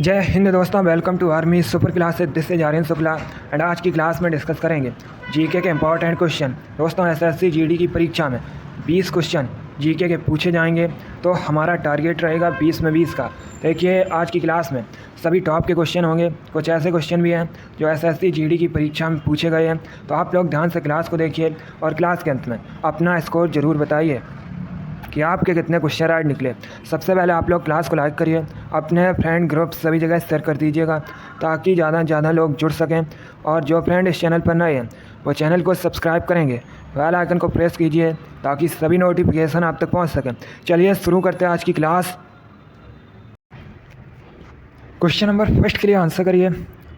जय हिंद दोस्तों, welcome to army super class. This is Aryan Shukla and आज की क्लास में डिस्कस करेंगे जीके के इंपॉर्टेंट क्वेश्चन। दोस्तों एसएससी जीडी की परीक्षा में 20 क्वेश्चन जीके के पूछे जाएंगे, तो हमारा टारगेट रहेगा 20 में 20 का। देखिए आज की क्लास में सभी टॉप के क्वेश्चन होंगे, कुछ ऐसे क्वेश्चन भी हैं जो एसएससी जीडी की परीक्षा में पूछे गए हैं। तो आप लोग ध्यान से क्लास को देखिए और क्लास के अंत में अपना स्कोर ज़रूर बताइए कि आपके कितने क्वेश्चन राइट निकले। सबसे पहले आप लोग क्लास को लाइक करिए, अपने फ्रेंड ग्रुप सभी जगह शेयर कर दीजिएगा ताकि ज़्यादा से ज़्यादा लोग जुड़ सकें। और जो फ्रेंड इस चैनल पर नए हैं वो चैनल को सब्सक्राइब करेंगे, बेल आइकन को प्रेस कीजिए ताकि सभी नोटिफिकेशन आप तक पहुंच सकें। चलिए शुरू करते हैं आज की क्लास। क्वेश्चन नंबर फर्स्ट के लिए आंसर करिए।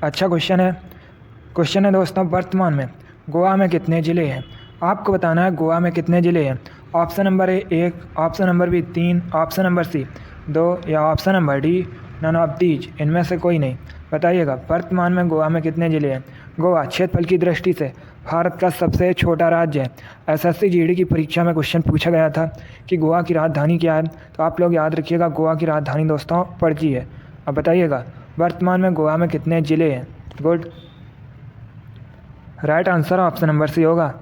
अच्छा क्वेश्चन है दोस्तों, वर्तमान में गोवा में कितने ज़िले हैं? आपको बताना है गोवा में कितने ज़िले हैं। Option number A 1, option number B 3, option number C 2 या option number D none of these, इनमें से कोई नहीं। बताइएगा वर्तमान में गोवा में कितने ज़िले हैं। गोवा क्षेत्रफल की दृष्टि से भारत का सबसे छोटा राज्य है। एसएससी जीडी की परीक्षा में क्वेश्चन पूछा गया था कि गोवा की राजधानी क्या है, तो आप लोग याद रखिएगा गोवा की राजधानी दोस्तों पणजी है। अब बताइएगा वर्तमान में गोवा में कितने ज़िले हैं। Good, right answer option number C होगा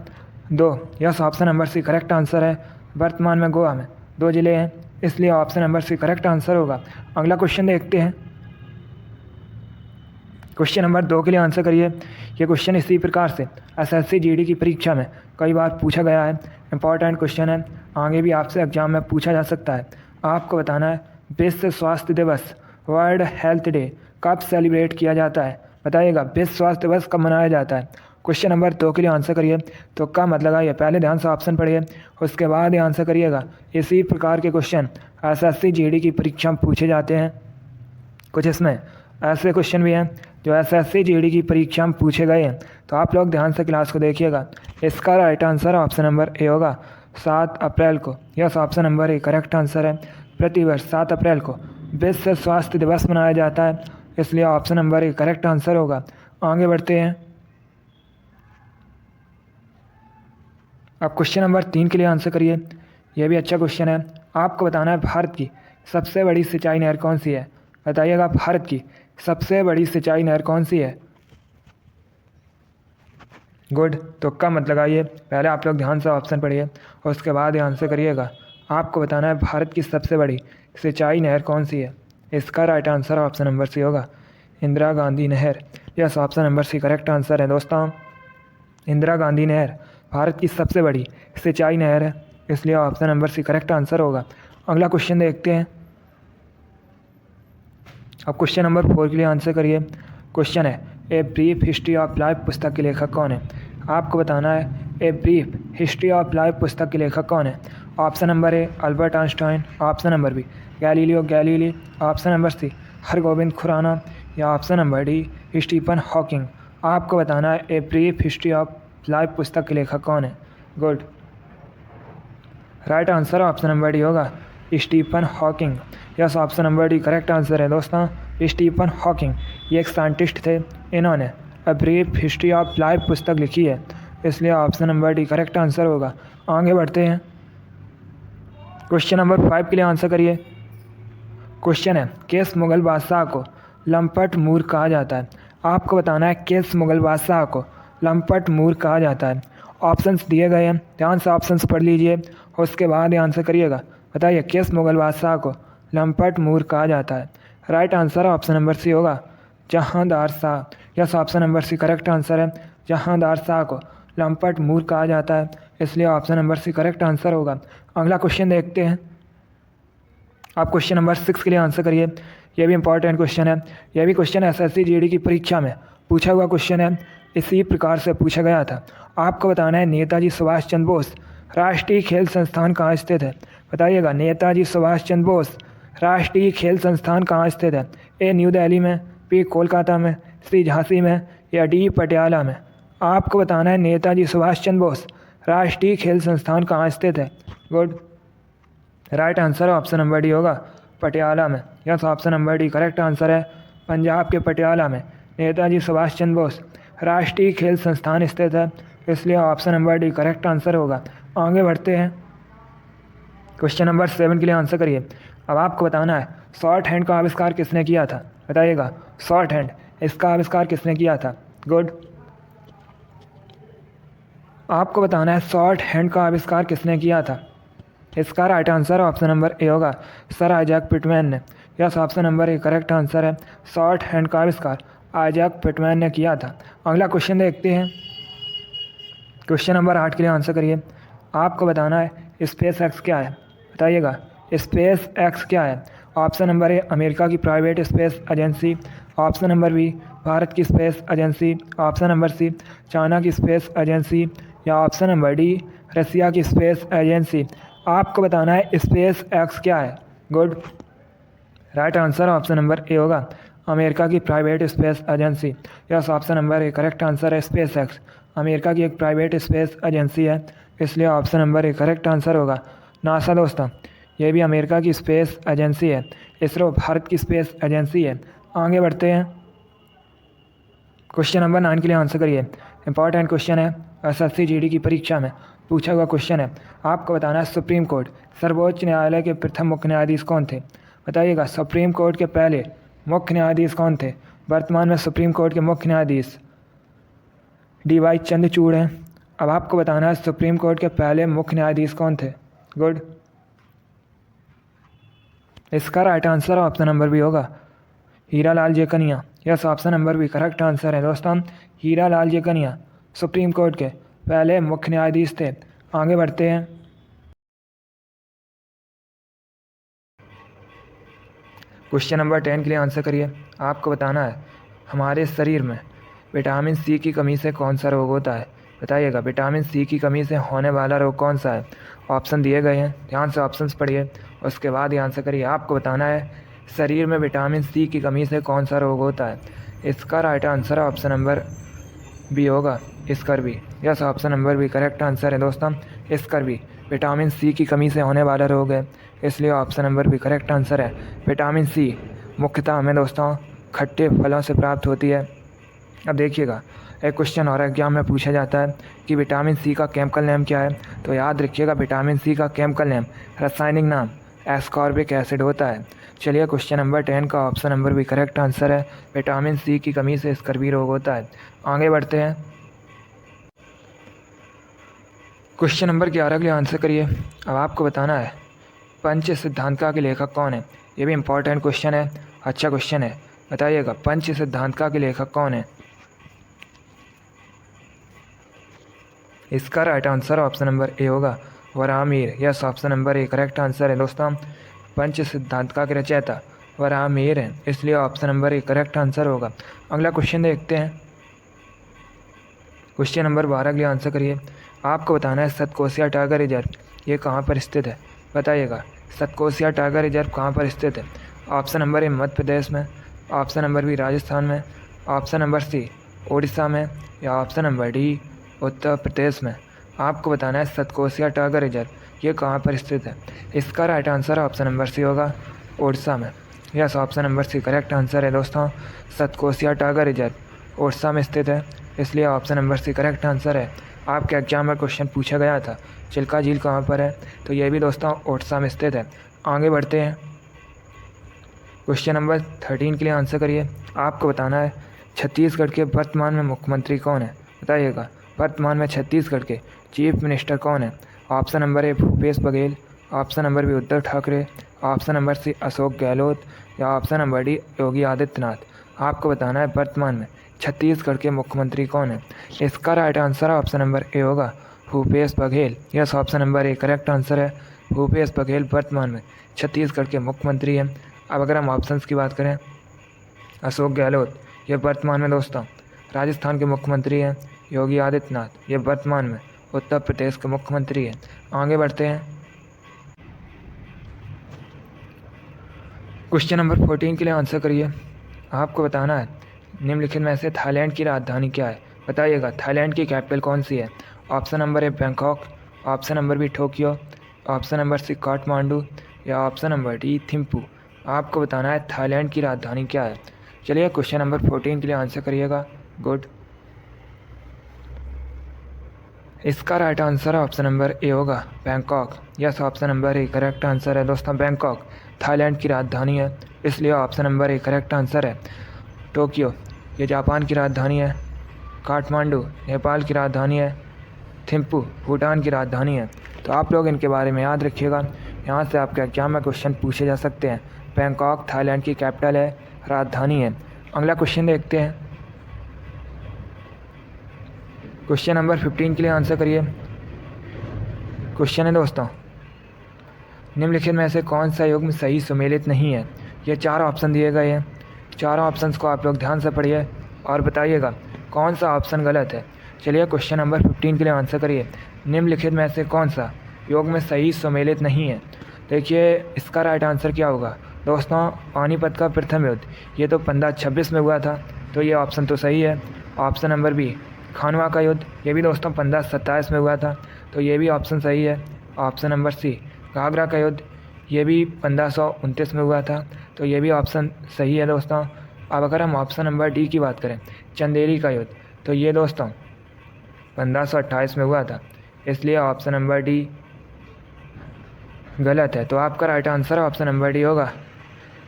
2। Yes, option number C correct answer है। वर्तमान में गोवा में 2 ज़िले हैं, इसलिए option number C correct answer होगा। अगला क्वेश्चन देखते हैं। क्वेश्चन नंबर 2 के लिए आंसर करिए। ये क्वेश्चन इसी प्रकार से एसएससी जीडी की परीक्षा में कई बार पूछा गया है, इंपॉर्टेंट क्वेश्चन है, आगे भी आपसे एग्जाम में पूछा जा सकता है। आपको बताना है विश्व स्वास्थ्य दिवस वर्ल्ड हेल्थ डे कब सेलिब्रेट किया जाता है। बताइएगा विश्व स्वास्थ्य दिवस कब मनाया जाता है। क्वेश्चन नंबर 2 के लिए आंसर करिए। तो क्या मत लगाइए, पहले ध्यान से ऑप्शन पढ़िए उसके बाद ही आंसर करिएगा। इसी प्रकार के क्वेश्चन एसएससी जीडी की परीक्षा में पूछे जाते हैं। कुछ इसमें ऐसे क्वेश्चन भी हैं जो एसएससी जीडी की परीक्षा में पूछे गए हैं, तो आप लोग ध्यान से क्लास को देखिएगा। इसका right answer option number A होगा 7 अप्रैल को। Yes, option number A correct answer है। प्रतिवर्ष 7 अप्रैल को विश्व स्वास्थ्य दिवस मनाया जाता है, इसलिए option number A correct answer होगा। आगे बढ़ते हैं। अब क्वेश्चन नंबर 3 के लिए आंसर करिए। यह भी अच्छा क्वेश्चन है। आपको बताना है भारत की सबसे बड़ी सिंचाई नहर कौन सी है। बताइएगा भारत की सबसे बड़ी सिंचाई नहर कौन सी है। गुड, तो कम मत लगाइए, पहले आप लोग ध्यान से ऑप्शन पढ़िए और उसके बाद ही आंसर करिएगा। आपको बताना है भारत की सबसे बड़ी सिंचाई नहर कौन सी है। इसका right answer option number C होगा इंदिरा गांधी नहर। Yes, option number C correct answer है दोस्तों। इंदिरा गांधी नहर भारत की सबसे बड़ी सिंचाई नहर है, इसलिए option number C correct answer होगा। अगला क्वेश्चन देखते हैं। अब क्वेश्चन नंबर 4 के लिए आंसर करिए। क्वेश्चन है a brief history of life पुस्तक के लेखक कौन है। आपको बताना है a brief history of life पुस्तक के लेखक कौन है। Option number A Albert Einstein, option number B Galileo Galilei, option number C Hargobind Khorana या option number D Stephen Hawking. आपको बताना है a brief history of life पुस्तक के लेखक कौन है। Good, right answer option number D होगा Stephen Hawking. Yes, option number D correct answer है दोस्तों। स्टीफन हॉकिंग ये एक साइंटिस्ट थे, इन्होंने a brief history of life पुस्तक लिखी है, इसलिए option number D correct answer होगा। आगे बढ़ते हैं। क्वेश्चन नंबर 5 के लिए आंसर करिए। क्वेश्चन है किस मुगल बादशाह को लंपट मूर कहा जाता है। आपको बताना है किस मुगल बादशाह को लंपट मूर कहा जाता है। ऑप्शंस दिए गए हैं, ध्यान से ऑप्शंस पढ़ लीजिए और उसके बाद ही आंसर करिएगा। बताइए किस मुगल बादशाह को लंपट मूर कहा जाता है। Right answer option number C होगा Jahandar Shah. Yes, option number C correct answer है। जहांदार शाह को लंपट मूर कहा जाता है, इसलिए option number C correct answer होगा। अगला क्वेश्चन देखते हैं। आप क्वेश्चन नंबर 6 के लिए आंसर करिए। यह भी इंपॉर्टेंट क्वेश्चन है। यह भी क्वेश्चन एसएससी जीडी की परीक्षा में पूछा हुआ क्वेश्चन है, इसी प्रकार से पूछा गया था। आपको बताना है नेताजी सुभाष चंद्र बोस राष्ट्रीय खेल संस्थान कहाँ स्थित है। बताइएगा नेताजी सुभाष चंद्र बोस राष्ट्रीय खेल संस्थान कहाँ स्थित है। ए न्यू दिल्ली में, बी कोलकाता में, सी झांसी में या डी पटियाला में। आपको बताना है नेताजी सुभाष चंद्र बोस राष्ट्रीय खेल संस्थान कहाँ स्थित है। Good, right answer option number D होगा पटियाला में। Yes, option number D correct answer है। पंजाब के पटियाला में नेताजी सुभाष चंद्र बोस राष्ट्रीय खेल संस्थान स्थित है, इसलिए option number D correct answer होगा। आगे बढ़ते हैं। क्वेश्चन नंबर 7 के लिए आंसर करिए। अब आपको बताना है शॉर्ट हैंड का आविष्कार किसने किया था। बताइएगा। शॉर्ट हैंड, इसका आविष्कार किसने किया था? गुड। आपको बताना है शॉर्ट हैंड का आविष्कार किसने किया था। इसका right answer option number A होगा, सर आइजैक पिटमैन ने। Yes, option number A correct answer है। शॉर्ट हैंड का आविष्कार आइजैक पिटमैन ने किया था। अगला क्वेश्चन देखते हैं। क्वेश्चन नंबर 8 के लिए आंसर करिए। आपको बताना है स्पेस एक्स क्या है। बताइएगा स्पेस एक्स क्या है। ऑप्शन नंबर ए अमेरिका की private space agency, option number B Bharat की space agency, option number C China की स्पेस एजेंसी, या ऑप्शन नंबर डी रसिया की स्पेस एजेंसी। आपको बताना है स्पेस एक्स क्या है। Good. Right answer option number A होगा, अमेरिका की private space agency. Yes, option number A correct answer है स्पेस एक्स। अमेरिका की एक प्राइवेट स्पेस एजेंसी है, इसलिए option number A correct answer होगा। नासा दोस्तों, ये भी अमेरिका की स्पेस एजेंसी है। इसरो भारत की स्पेस एजेंसी है। आगे बढ़ते हैं। क्वेश्चन नंबर 9 के लिए आंसर करिए। इंपॉर्टेंट क्वेश्चन है, एसएससी जीडी की परीक्षा में पूछा हुआ क्वेश्चन है। आपको बताना है सुप्रीम कोर्ट सर्वोच्च न्यायालय के प्रथम मुख्य न्यायाधीश कौन थे। बताइएगा सुप्रीम कोर्ट के पहले मुख्य न्यायाधीश कौन थे। वर्तमान में सुप्रीम कोर्ट के मुख्य न्यायाधीश DY चंद्रचूड़ हैं। अब आपको बताना है सुप्रीम कोर्ट के पहले मुख्य न्यायाधीश कौन थे। गुड। इसका right answer option number B होगा, हीरालाल जेकनिया। Yes, option number B correct answer है दोस्तों। हीरालाल जेकनिया सुप्रीम कोर्ट के पहले मुख्य न्यायाधीश थे। आगे बढ़ते हैं। क्वेश्चन नंबर 10 के लिए आंसर करिए। आपको बताना है हमारे शरीर में विटामिन सी की कमी से कौन सा रोग होता है। बताइएगा विटामिन सी की कमी से होने वाला रोग कौन सा है। ऑप्शन दिए गए हैं, ध्यान से ऑप्शंस पढ़िए, उसके बाद ही आंसर करिए। आपको बताना है शरीर में विटामिन सी की कमी से कौन सा रोग होता है। इसका right answer option number B होगा, scurvy. Yes, option number B correct answer है दोस्तों। स्कर्वी विटामिन सी की कमी से होने वाला रोग है, इसलिए option number B correct answer है। विटामिन सी मुख्यतः हमें दोस्तों खट्टे फलों से प्राप्त होती है। अब देखिएगा, एक क्वेश्चन और एग्जाम में पूछा जाता है कि विटामिन सी का केमिकल नेम क्या है। तो याद रखिएगा विटामिन सी का केमिकल नेम, रासायनिक नाम एस्कॉर्बिक एसिड होता है। चलिए, क्वेश्चन नंबर 10 का ऑप्शन नंबर भी करेक्ट आंसर है। विटामिन सी की कमी से स्कर्वी रोग होता है। आगे बढ़ते हैं। क्वेश्चन नंबर 11 के लिए आंसर करिए। अब आपको बताना है पंच सिद्धांतिका के लेखक कौन है। ये भी इंपॉर्टेंट क्वेश्चन है, अच्छा क्वेश्चन है। बताइएगा पंच सिद्धांतिका के लेखक कौन है। इसका right answer option number A होगा, Varahamihira. Yes, option number A correct answer है दोस्तों। पंच सिद्धांतिका के रचयिता वराहमिहिर हैं, इसलिए option number A correct answer होगा। अगला क्वेश्चन देखते हैं। क्वेश्चन नंबर 12 के लिए आंसर करिए। आपको बताना है सतकोसिया टाइगर रिजर्व ये कहाँ पर स्थित है। बताइएगा सतकोसिया टाइगर रिजर्व कहाँ पर स्थित है। ऑप्शन नंबर ए मध्य प्रदेश में, ऑप्शन नंबर बी राजस्थान में, ऑप्शन नंबर सी उड़ीसा में, या option number D Uttar Pradesh में। आपको बताना है सतकोसिया टाइगर रिजर्व ये कहाँ पर स्थित है। इसका right answer option number C होगा, उड़ीसा में। Yes, option number C correct answer है दोस्तों। सतकोसिया टाइगर रिजर्व उड़ीसा में स्थित है, इसलिए option number C correct answer है। आपके एग्जाम में क्वेश्चन पूछा गया था चिल्का झील कहाँ पर है, तो ये भी दोस्तों उड़ीसा में स्थित है। आगे बढ़ते हैं। क्वेश्चन नंबर 13 के लिए आंसर करिए। आपको बताना है छत्तीसगढ़ के वर्तमान में मुख्यमंत्री कौन है। बताइएगा वर्तमान में छत्तीसगढ़ के चीफ मिनिस्टर कौन है। Option number A Bhupesh Baghel, option number B Uddhav Thackeray, option number C Ashok Gehlot, या option number D Yogi Adityanath. आपको बताना है वर्तमान में छत्तीसगढ़ के मुख्यमंत्री कौन है। इसका right answer option number A होगा, Bhupesh Baghel. Yes, option number A correct answer है। भूपेश बघेल वर्तमान में छत्तीसगढ़ के मुख्यमंत्री हैं। अब अगर हम ऑप्शंस की बात करें, अशोक गहलोत ये वर्तमान में दोस्तों राजस्थान के मुख्यमंत्री हैं। योगी आदित्यनाथ ये वर्तमान में उत्तर प्रदेश के मुख्यमंत्री हैं। आगे बढ़ते हैं। क्वेश्चन नंबर 14 के लिए आंसर करिए। आपको बताना है निम्नलिखित में से थाईलैंड की राजधानी क्या है। बताइएगा थाईलैंड की कैपिटल कौन सी है। Option number A Bangkok, option number B Tokyo, option number C Kathmandu, या ऑप्शन नंबर डी थिम्पू। आपको बताना है थाईलैंड की राजधानी क्या है। चलिए क्वेश्चन नंबर 14 के लिए आंसर करिएगा। गुड। इसका right answer option number A होगा, Bangkok. Yes, option number A correct answer है दोस्तों, बैंकॉक थाईलैंड की राजधानी है। इसलिए option number A correct answer है। टोक्यो ये जापान की राजधानी है। काठमांडू नेपाल की राजधानी है। थिम्पू भूटान की राजधानी है। तो आप लोग इनके बारे में याद रखिएगा, यहाँ से आपके एग्जाम में क्वेश्चन पूछे जा सकते हैं। बैंकॉक थाईलैंड की कैपिटल है, राजधानी है। अगला क्वेश्चन देखते हैं। क्वेश्चन नंबर 15 के लिए आंसर करिए। क्वेश्चन है दोस्तों, निम्नलिखित में से कौन सा युग्म सही सुमेलित नहीं है। ये 4 ऑप्शन दिए गए हैं। चारों ऑप्शंस को आप लोग ध्यान से पढ़िए और बताइएगा कौन सा ऑप्शन गलत है। चलिए क्वेश्चन नंबर 15 के लिए आंसर करिए। निम्नलिखित में से कौन सा योग में सही सुमेलित नहीं है। देखिए इसका राइट आंसर क्या होगा दोस्तों, पानीपत का प्रथम युद्ध, ये तो 1526 में हुआ था, तो ये ऑप्शन तो सही है। ऑप्शन नंबर बी खानवा का युद्ध, ये भी दोस्तों 1527 में हुआ था, तो ये भी ऑप्शन सही है। ऑप्शन नंबर सी घाघरा का युद्ध, ये भी 1529 में हुआ था, तो ये भी ऑप्शन सही है दोस्तों। अब अगर हम ऑप्शन नंबर डी की बात करें, चंदेरी का युद्ध, तो ये दोस्तों 1528 में हुआ था, इसलिए ऑप्शन नंबर डी गलत है। तो आपका right answer option number D होगा।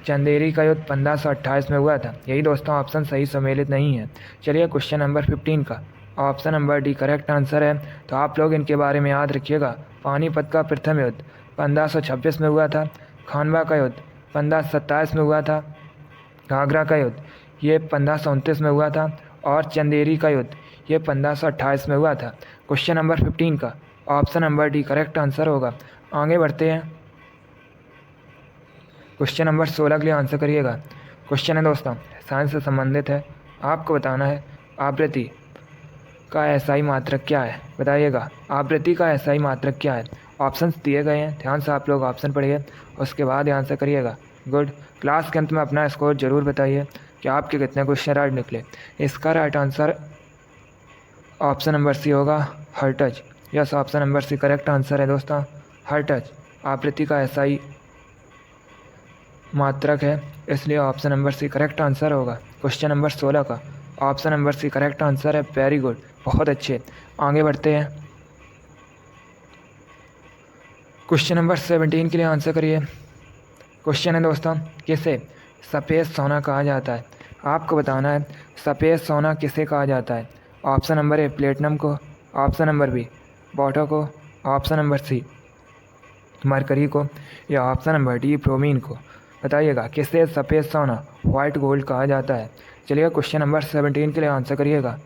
चंदेरी का युद्ध 1528 में हुआ था, यही दोस्तों ऑप्शन सही सम्मिलित नहीं है। चलिए क्वेश्चन नंबर 15 का option number D correct answer है। तो आप लोग इनके बारे में याद रखिएगा। पानीपत का प्रथम युद्ध 1526 में हुआ था। खानवा का युद्ध 1527 में हुआ था। घाघरा का युद्ध ये 1529 में हुआ था। और चंदेरी का युद्ध ये 1528 में हुआ था। क्वेश्चन नंबर 15 का option number D correct answer होगा। आगे बढ़ते हैं। क्वेश्चन नंबर 16 के लिए आंसर करिएगा। क्वेश्चन है दोस्तों, साइंस से संबंधित है। आपको बताना है आवृत्ति का एसआई मात्रक क्या है। बताइएगा आवृत्ति का एसआई मात्रक क्या है। ऑप्शंस दिए गए हैं, ध्यान से आप लोग ऑप्शन पढ़िए, उसके बाद आंसर करिएगा। गुड। क्लास के अंत में अपना स्कोर जरूर बताइए कि आपके कितने क्वेश्चन राइट निकले। इसका right answer option number C होगा, hertz. Yes, option number C correct answer है दोस्तों, हर्ट्ज आवृत्ति का एसआई मात्रक है, इसलिए option number C correct answer होगा। क्वेश्चन नंबर 16 का option number C correct answer है। वेरी गुड, बहुत अच्छे। आगे बढ़ते हैं। क्वेश्चन नंबर 17 के लिए आंसर करिए। क्वेश्चन है दोस्तों, किसे सफ़ेद सोना कहा जाता है। आपको बताना है सफ़ेद सोना किसे कहा जाता है। ऑप्शन नंबर ए प्लेटिनम को, ऑप्शन नंबर बी बॉटो को, ऑप्शन नंबर सी मरकरी को, या ऑप्शन नंबर डी ब्रोमीन को। बताइएगा किसे सफ़ेद सोना वाइट गोल्ड कहा जाता है। चलिए क्वेश्चन नंबर 17 के लिए आंसर करिएगा।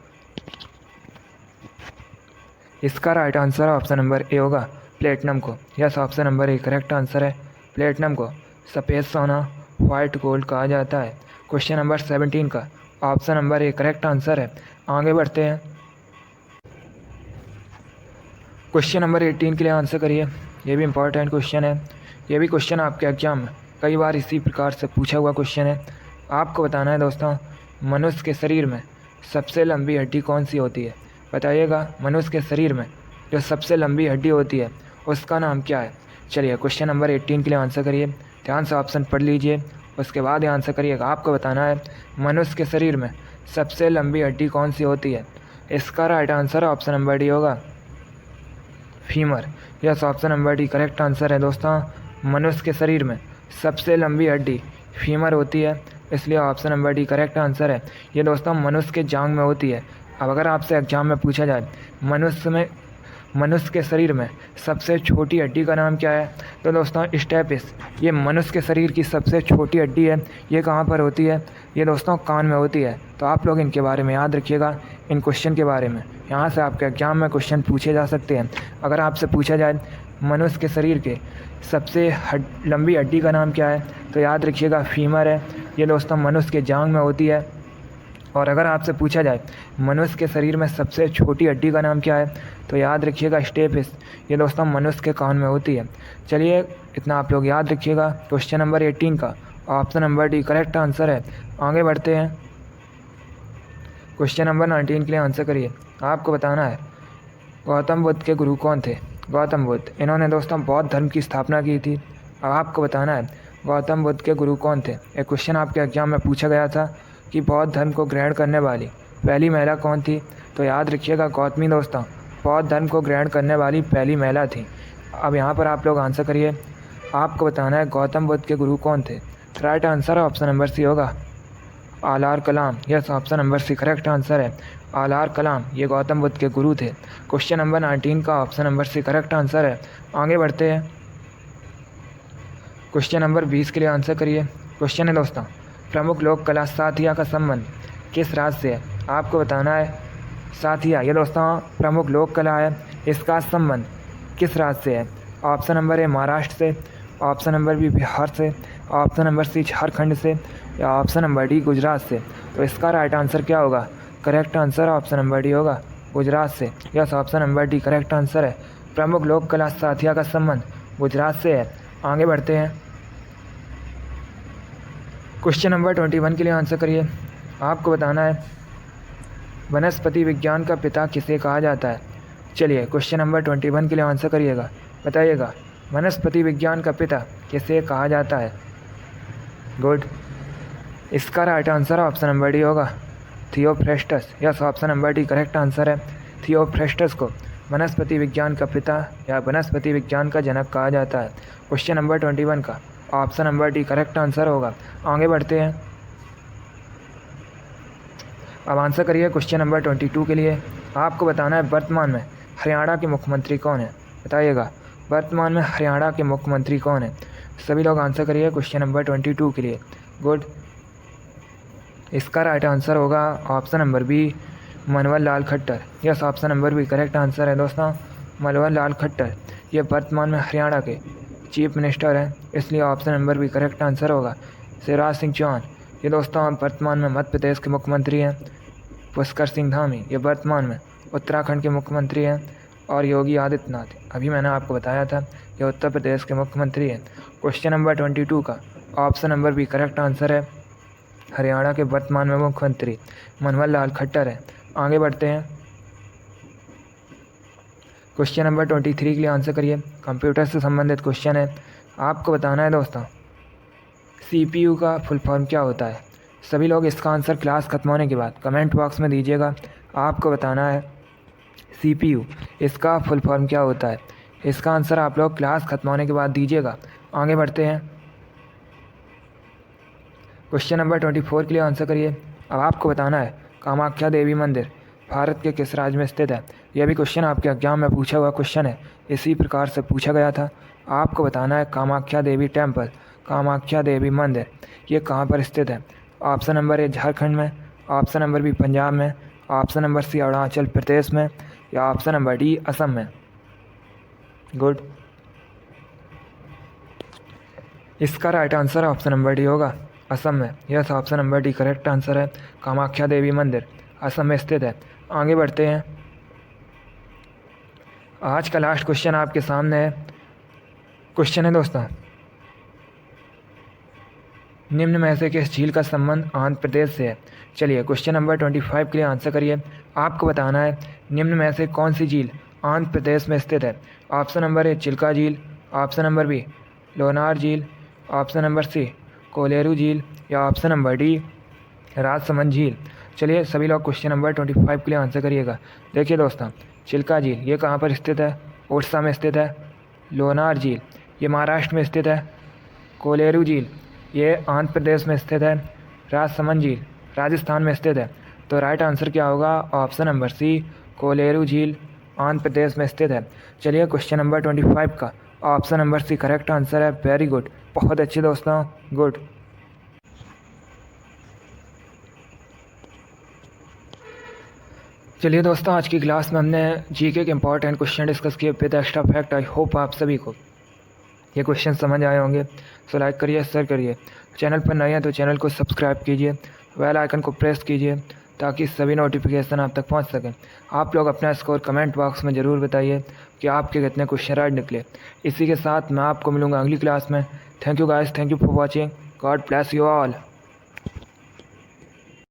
इसका right answer option number A होगा, प्लेटिनम को। Yes, option number A correct answer है। प्लेटिनम को सफ़ेद सोना वाइट गोल्ड कहा जाता है। क्वेश्चन नंबर 17 का option number A correct answer है। आगे बढ़ते हैं। क्वेश्चन नंबर 18 के लिए आंसर करिए। ये भी इम्पॉर्टेंट क्वेश्चन है। ये भी क्वेश्चन आपके एग्जाम में कई बार इसी प्रकार से पूछा हुआ क्वेश्चन है। आपको बताना है दोस्तों, मनुष्य के शरीर में सबसे लंबी हड्डी कौन सी होती है। बताइएगा मनुष्य के शरीर में जो सबसे लंबी हड्डी होती है उसका नाम क्या है। चलिए क्वेश्चन नंबर 18 के लिए आंसर करिए। ध्यान से ऑप्शन पढ़ लीजिए, उसके बाद आंसर करिएगा। आपको बताना है मनुष्य के शरीर में सबसे लंबी हड्डी कौन सी होती है। इसका right answer option number D होगा, femur. Yes, option number D correct answer है दोस्तों। मनुष्य के शरीर में सबसे लंबी हड्डी फीमर होती है, इसलिए option number D correct answer है। ये दोस्तों मनुष्य के जांघ में होती है। अब अगर आपसे एग्जाम में पूछा जाए मनुष्य के शरीर में सबसे छोटी हड्डी का नाम क्या है, तो दोस्तों स्टेपिस। ये मनुष्य के शरीर की सबसे छोटी हड्डी है। ये कहाँ पर होती है, ये दोस्तों कान में होती है। तो आप लोग इनके बारे में याद रखिएगा, इन क्वेश्चन के बारे में। यहाँ से आपके एग्जाम में क्वेश्चन पूछे जा सकते हैं। अगर आपसे पूछा जाए मनुष्य के शरीर के सबसे लंबी हड्डी का नाम क्या है, तो याद रखिएगा फीमर है। ये दोस्तों मनुष्य के जांघ में होती है। और अगर आपसे पूछा जाए मनुष्य के शरीर में सबसे छोटी हड्डी का नाम क्या है, तो याद रखिएगा स्टेपिस। ये दोस्तों मनुष्य के कान में होती है। चलिए इतना आप लोग याद रखिएगा। क्वेश्चन नंबर 18 का option number D correct answer है। आगे बढ़ते हैं। क्वेश्चन नंबर 19 के लिए आंसर करिए। आपको बताना है गौतम बुद्ध के गुरु कौन थे। गौतम बुद्ध, इन्होंने दोस्तों बौद्ध धर्म की स्थापना की थी। अब आपको बताना है गौतम बुद्ध के गुरु कौन थे। एक क्वेश्चन आपके एग्जाम में पूछा गया था कि बौद्ध धर्म को ग्रहण करने वाली पहली महिला कौन थी, तो याद रखिएगा गौतमी दोस्तों बौद्ध धर्म को ग्रहण करने वाली पहली महिला थी। अब यहाँ पर आप लोग आंसर करिए। आपको बताना है गौतम बुद्ध के गुरु कौन थे। Right answer option number C होगा Alara Kalama. Yes, option number C correct answer है आलार कलाम। ये गौतम बुद्ध के गुरु थे। क्वेश्चन नंबर 19 का option number C correct answer है। आगे बढ़ते हैं। क्वेश्चन नंबर 20 के लिए आंसर करिए। क्वेश्चन है दोस्तों, प्रमुख लोक कला साथिया का संबंध किस राज्य से है? आपको बताना है साथिया, ये दोस्तों प्रमुख लोक कला है, इसका संबंध किस राज्य से है? ऑप्शन नंबर ए महाराष्ट्र से, ऑप्शन नंबर बी बिहार से, ऑप्शन नंबर सी झारखंड से, या ऑप्शन नंबर डी गुजरात से। तो इसका राइट आंसर क्या होगा? Correct answer option number D होगा गुजरात से। Yes, option number D correct answer है। प्रमुख लोक कला साथिया का संबंध गुजरात से है। आगे बढ़ते हैं। क्वेश्चन नंबर 21 के लिए आंसर करिए। आपको बताना है वनस्पति विज्ञान का पिता किसे कहा जाता है? चलिए क्वेश्चन नंबर 21 के लिए आंसर करिएगा, बताइएगा वनस्पति विज्ञान का पिता किसे कहा जाता है? गुड, इसका right answer option number D होगा Theophrastus. Yes, option number D correct answer है। थियोफ्रेस्टस को वनस्पति विज्ञान का पिता या वनस्पति विज्ञान का जनक कहा जाता है। क्वेश्चन नंबर 21 का option number D correct answer होगा। आगे बढ़ते हैं। अब आंसर करिए क्वेश्चन नंबर 22 के लिए। आपको बताना है वर्तमान में हरियाणा के मुख्यमंत्री कौन है? बताइएगा वर्तमान में हरियाणा के मुख्यमंत्री कौन है? सभी लोग आंसर करिए क्वेश्चन नंबर 22 के लिए। गुड, इसका राइट आंसर होगा option number B Manohar Lal Khattar. Yes, option number B correct answer है दोस्तों मनोहर लाल खट्टर। ये वर्तमान में हरियाणा के चीफ मिनिस्टर हैं, इसलिए option number B correct answer होगा। शिवराज सिंह चौहान, ये दोस्तों वर्तमान में मध्य प्रदेश के मुख्यमंत्री हैं। पुष्कर सिंह धामी, ये वर्तमान में उत्तराखंड के मुख्यमंत्री हैं। और योगी आदित्यनाथ, अभी मैंने आपको बताया था, ये उत्तर प्रदेश के मुख्यमंत्री हैं। क्वेश्चन नंबर 22 का option number B correct answer है हरियाणा के वर्तमान में मुख्यमंत्री मनोहर लाल खट्टर है। आगे बढ़ते हैं। क्वेश्चन नंबर 23 के लिए आंसर करिए। कंप्यूटर से संबंधित क्वेश्चन है। आपको बताना है दोस्तों CPU का फुल फॉर्म क्या होता है? सभी लोग इसका आंसर क्लास खत्म होने के बाद कमेंट बॉक्स में दीजिएगा। आपको बताना है CPU इसका फुल फॉर्म क्या होता है? इसका आंसर आप लोग क्लास खत्म होने के बाद दीजिएगा। आगे बढ़ते हैं। क्वेश्चन नंबर 24 के लिए आंसर करिए। अब आपको बताना है कामाख्या देवी मंदिर भारत के किस राज्य में स्थित है? यह भी क्वेश्चन आपके एग्जाम में पूछा हुआ क्वेश्चन है, इसी प्रकार से पूछा गया था। आपको बताना है कामाख्या देवी टेम्पल, कामाख्या देवी मंदिर, ये कहाँ पर स्थित है? ऑप्शन नंबर ए झारखंड में, ऑप्शन नंबर बी पंजाब में, ऑप्शन नंबर सी अरुणाचल प्रदेश में, या ऑप्शन नंबर डी असम में। गुड, इसका right answer option number D होगा असम में। Yes, option number D correct answer है। कामाख्या देवी मंदिर असम में स्थित है। आगे बढ़ते हैं। आज का लास्ट क्वेश्चन आपके सामने है। क्वेश्चन है दोस्तों निम्न में से किस झील का संबंध आंध्र प्रदेश से है? चलिए क्वेश्चन नंबर 25 के लिए आंसर करिए। आपको बताना है निम्न में से कौन सी झील आंध्र प्रदेश में स्थित है? ऑप्शन नंबर ए चिल्का झील, ऑप्शन नंबर बी लोनार झील, ऑप्शन नंबर सी कोलेरू झील, या ऑप्शन नंबर डी राजसमंद झील। चलिए सभी लोग क्वेश्चन नंबर 25 के लिए आंसर करिएगा। देखिए दोस्तों चिल्का झील ये कहाँ पर स्थित है? उड़ीसा में स्थित है। लोनार झील ये महाराष्ट्र में स्थित है। कोलेरू झील ये आंध्र प्रदेश में स्थित है। राजसमंद झील राजस्थान में स्थित है। तो राइट आंसर क्या होगा? ऑप्शन नंबर सी कोलेरू झील आंध्र प्रदेश में स्थित है। चलिए क्वेश्चन नंबर 25 का option number C correct answer है। वेरी गुड, बहुत अच्छे दोस्तों, गुड। चलिए दोस्तों आज की क्लास में हमने जीके के इंपॉर्टेंट क्वेश्चन डिस्कस किए with extra fact. I hope आप सभी को ये क्वेश्चन समझ आए होंगे। सो लाइक करिए, शेयर करिए। चैनल पर नए हैं तो चैनल को सब्सक्राइब कीजिए, बेल आइकन को प्रेस कीजिए ताकि सभी नोटिफिकेशन आप तक पहुंच सकें। आप लोग अपना स्कोर कमेंट बॉक्स में ज़रूर बताइए कि आपके कितने क्वेश्चन राइट निकले। इसी के साथ मैं आपको मिलूँगा अगली क्लास में। Thank you guys, thank you for watching. God bless you all.